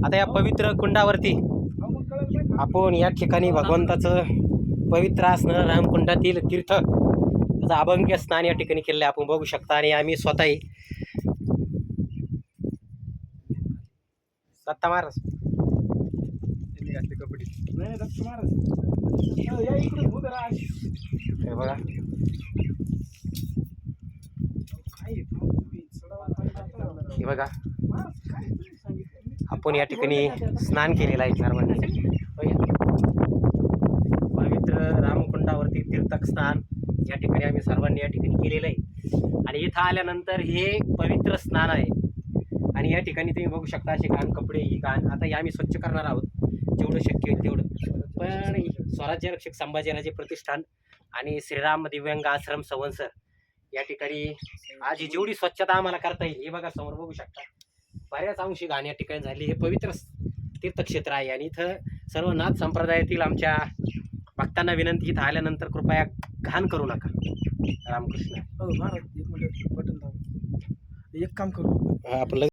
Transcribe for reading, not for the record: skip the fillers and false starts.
आता या पवित्र कुंडावरती आपण या ठिकाणी भगवंताचं पवित्र असणारं रामकुंडातील तीर्थ त्याचं अभंग्य स्नान या ठिकाणी केलेलं आपण बघू शकता. आणि आम्ही स्वतःही दत्ता महाराज हे बघा हे बघा आपण या ठिकाणी स्नान केलेलं आहे 4 महिन्याचे पवित्र रामकुंडावरती तीर्थक स्नान या ठिकाणी आम्ही सर्वांनी या ठिकाणी केलेलं आहे. आणि इथं आल्यानंतर हे पवित्र स्नान आहे. आणि या ठिकाणी तुम्ही बघू शकता असे घाण कपडे ही घाण आता हे आम्ही स्वच्छ करणार आहोत जेवढं शक्य होईल तेवढं. पण स्वराज्य रक्षक संभाजीराजे प्रतिष्ठान आणि श्रीराम दिव्यांग आश्रम संवत्सर या ठिकाणी आज ही जेवढी स्वच्छता आम्हाला करता येईल हे बघा समोर बघू शकता. बऱ्याच अंशी घाण या ठिकाणी झाली. हे पवित्र तीर्थक्षेत्र आहे आणि इथं सर्व नाथ संप्रदायातील आमच्या भक्तांना विनंती इथं आल्यानंतर कृपया घाण करू नका. रामकृष्ण. महाराज एक मिनिट बटन दाबा. एक काम करू आपण